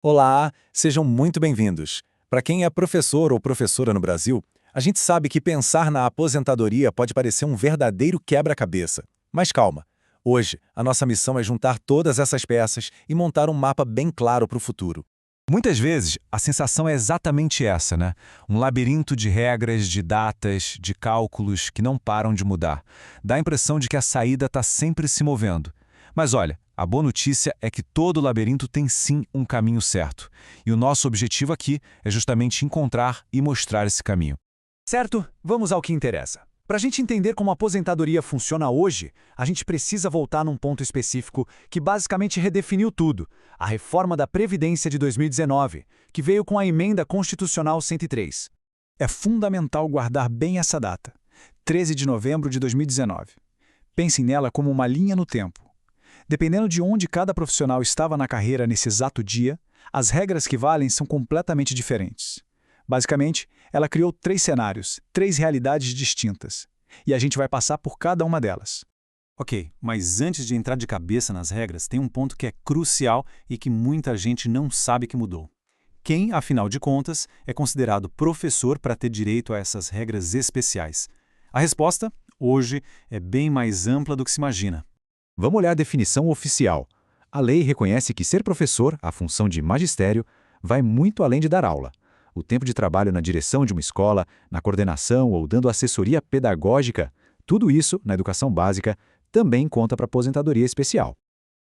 Olá, sejam muito bem-vindos. Para quem é professor ou professora no Brasil, a gente sabe que pensar na aposentadoria pode parecer um verdadeiro quebra-cabeça. Mas calma, hoje a nossa missão é juntar todas essas peças e montar um mapa bem claro para o futuro. Muitas vezes, a sensação é exatamente essa, né? Um labirinto de regras, de datas, de cálculos que não param de mudar. Dá a impressão de que a saída está sempre se movendo. Mas olha, a boa notícia é que todo labirinto tem sim um caminho certo. E o nosso objetivo aqui é justamente encontrar e mostrar esse caminho. Certo? Vamos ao que interessa. Para a gente entender como a aposentadoria funciona hoje, a gente precisa voltar num ponto específico que basicamente redefiniu tudo: a reforma da Previdência de 2019, que veio com a Emenda Constitucional 103. É fundamental guardar bem essa data, 13 de novembro de 2019. Pensem nela como uma linha no tempo. Dependendo de onde cada profissional estava na carreira nesse exato dia, as regras que valem são completamente diferentes. Basicamente, ela criou 3 cenários, 3 realidades distintas. E a gente vai passar por cada uma delas. Ok, mas antes de entrar de cabeça nas regras, tem um ponto que é crucial e que muita gente não sabe que mudou. Quem, afinal de contas, é considerado professor para ter direito a essas regras especiais? A resposta, hoje, é bem mais ampla do que se imagina. Vamos olhar a definição oficial. A lei reconhece que ser professor, a função de magistério, vai muito além de dar aula. O tempo de trabalho na direção de uma escola, na coordenação ou dando assessoria pedagógica, tudo isso, na educação básica, também conta para a aposentadoria especial.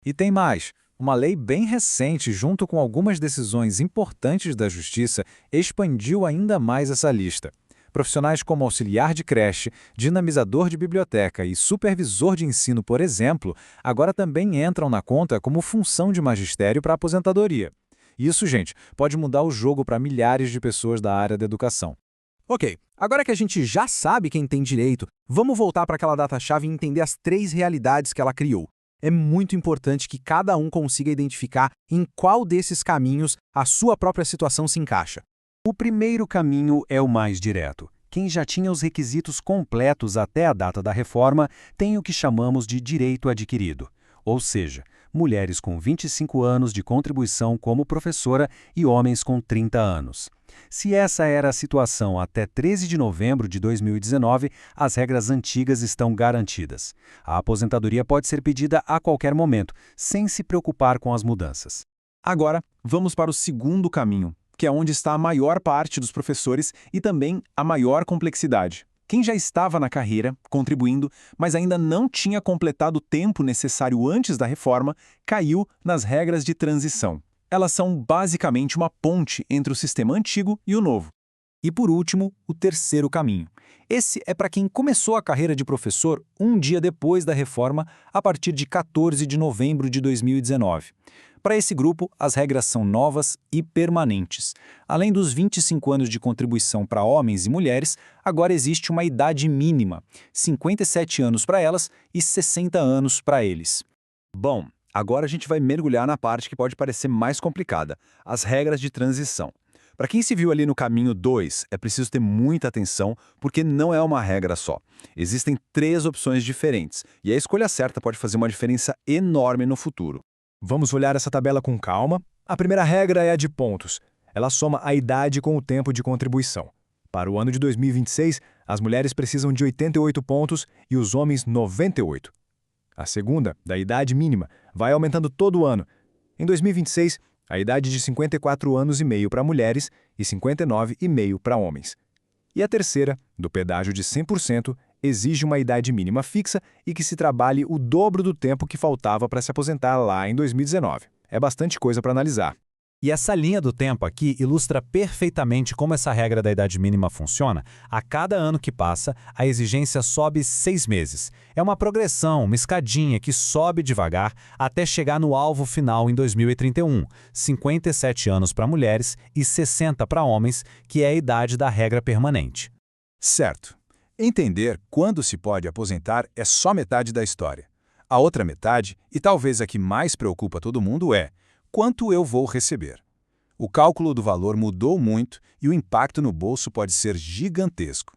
E tem mais. Uma lei bem recente, junto com algumas decisões importantes da Justiça, expandiu ainda mais essa lista. Profissionais como auxiliar de creche, dinamizador de biblioteca e supervisor de ensino, por exemplo, agora também entram na conta como função de magistério para a aposentadoria. Isso, gente, pode mudar o jogo para milhares de pessoas da área da educação. Ok, agora que a gente já sabe quem tem direito, vamos voltar para aquela data-chave e entender as 3 realidades que ela criou. É muito importante que cada um consiga identificar em qual desses caminhos a sua própria situação se encaixa. O primeiro caminho é o mais direto. Quem já tinha os requisitos completos até a data da reforma tem o que chamamos de direito adquirido, ou seja, mulheres com 25 anos de contribuição como professora e homens com 30 anos. Se essa era a situação até 13 de novembro de 2019, as regras antigas estão garantidas. A aposentadoria pode ser pedida a qualquer momento, sem se preocupar com as mudanças. Agora, vamos para o segundo caminho, que é onde está a maior parte dos professores e também a maior complexidade. Quem já estava na carreira, contribuindo, mas ainda não tinha completado o tempo necessário antes da reforma, caiu nas regras de transição. Elas são basicamente uma ponte entre o sistema antigo e o novo. E por último, o terceiro caminho. Esse é para quem começou a carreira de professor um dia depois da reforma, a partir de 14 de novembro de 2019. Para esse grupo, as regras são novas e permanentes. Além dos 25 anos de contribuição para homens e mulheres, agora existe uma idade mínima, 57 anos para elas e 60 anos para eles. Bom, agora a gente vai mergulhar na parte que pode parecer mais complicada, as regras de transição. Para quem se viu ali no caminho 2, é preciso ter muita atenção, porque não é uma regra só. Existem 3 opções diferentes, e a escolha certa pode fazer uma diferença enorme no futuro. Vamos olhar essa tabela com calma. A primeira regra é a de pontos. Ela soma a idade com o tempo de contribuição. Para o ano de 2026, as mulheres precisam de 88 pontos e os homens 98. A segunda, da idade mínima, vai aumentando todo ano. Em 2026, a idade de 54 anos e meio para mulheres e 59,5 para homens. E a terceira, do pedágio de 100%, exige uma idade mínima fixa e que se trabalhe o dobro do tempo que faltava para se aposentar lá em 2019. É bastante coisa para analisar. E essa linha do tempo aqui ilustra perfeitamente como essa regra da idade mínima funciona. A cada ano que passa, a exigência sobe 6 meses. É uma progressão, uma escadinha que sobe devagar até chegar no alvo final em 2031, 57 anos para mulheres e 60 para homens, que é a idade da regra permanente. Certo. Entender quando se pode aposentar é só metade da história. A outra metade, e talvez a que mais preocupa todo mundo, é quanto eu vou receber. O cálculo do valor mudou muito e o impacto no bolso pode ser gigantesco.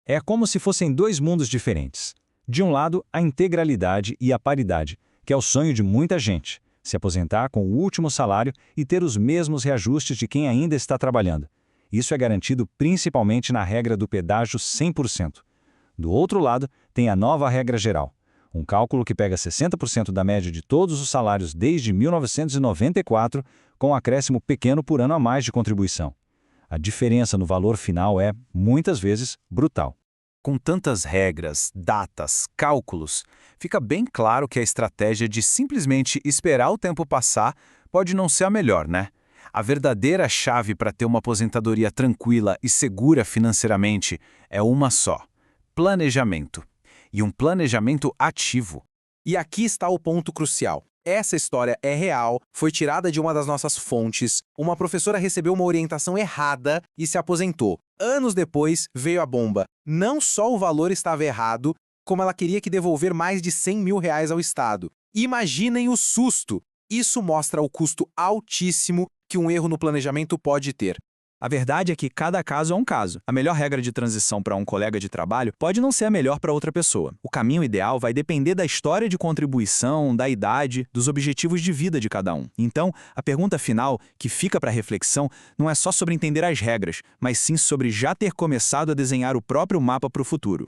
É como se fossem 2 mundos diferentes. De um lado, a integralidade e a paridade, que é o sonho de muita gente. se aposentar com o último salário e ter os mesmos reajustes de quem ainda está trabalhando. Isso é garantido principalmente na regra do pedágio 100%. Do outro lado, tem a nova regra geral, um cálculo que pega 60% da média de todos os salários desde 1994, com um acréscimo pequeno por ano a mais de contribuição. A diferença no valor final é, muitas vezes, brutal. Com tantas regras, datas, cálculos, fica bem claro que a estratégia de simplesmente esperar o tempo passar pode não ser a melhor, né? A verdadeira chave para ter uma aposentadoria tranquila e segura financeiramente é uma só: planejamento. E um planejamento ativo. E aqui está o ponto crucial. Essa história é real, foi tirada de uma das nossas fontes, uma professora recebeu uma orientação errada e se aposentou. Anos depois, veio a bomba. Não só o valor estava errado, como ela queria que devolver mais de R$100 mil ao Estado. Imaginem o susto! Isso mostra o custo altíssimo que um erro no planejamento pode ter. A verdade é que cada caso é um caso. A melhor regra de transição para um colega de trabalho pode não ser a melhor para outra pessoa. O caminho ideal vai depender da história de contribuição, da idade, dos objetivos de vida de cada um. Então, a pergunta final, que fica para reflexão, não é só sobre entender as regras, mas sim sobre já ter começado a desenhar o próprio mapa para o futuro.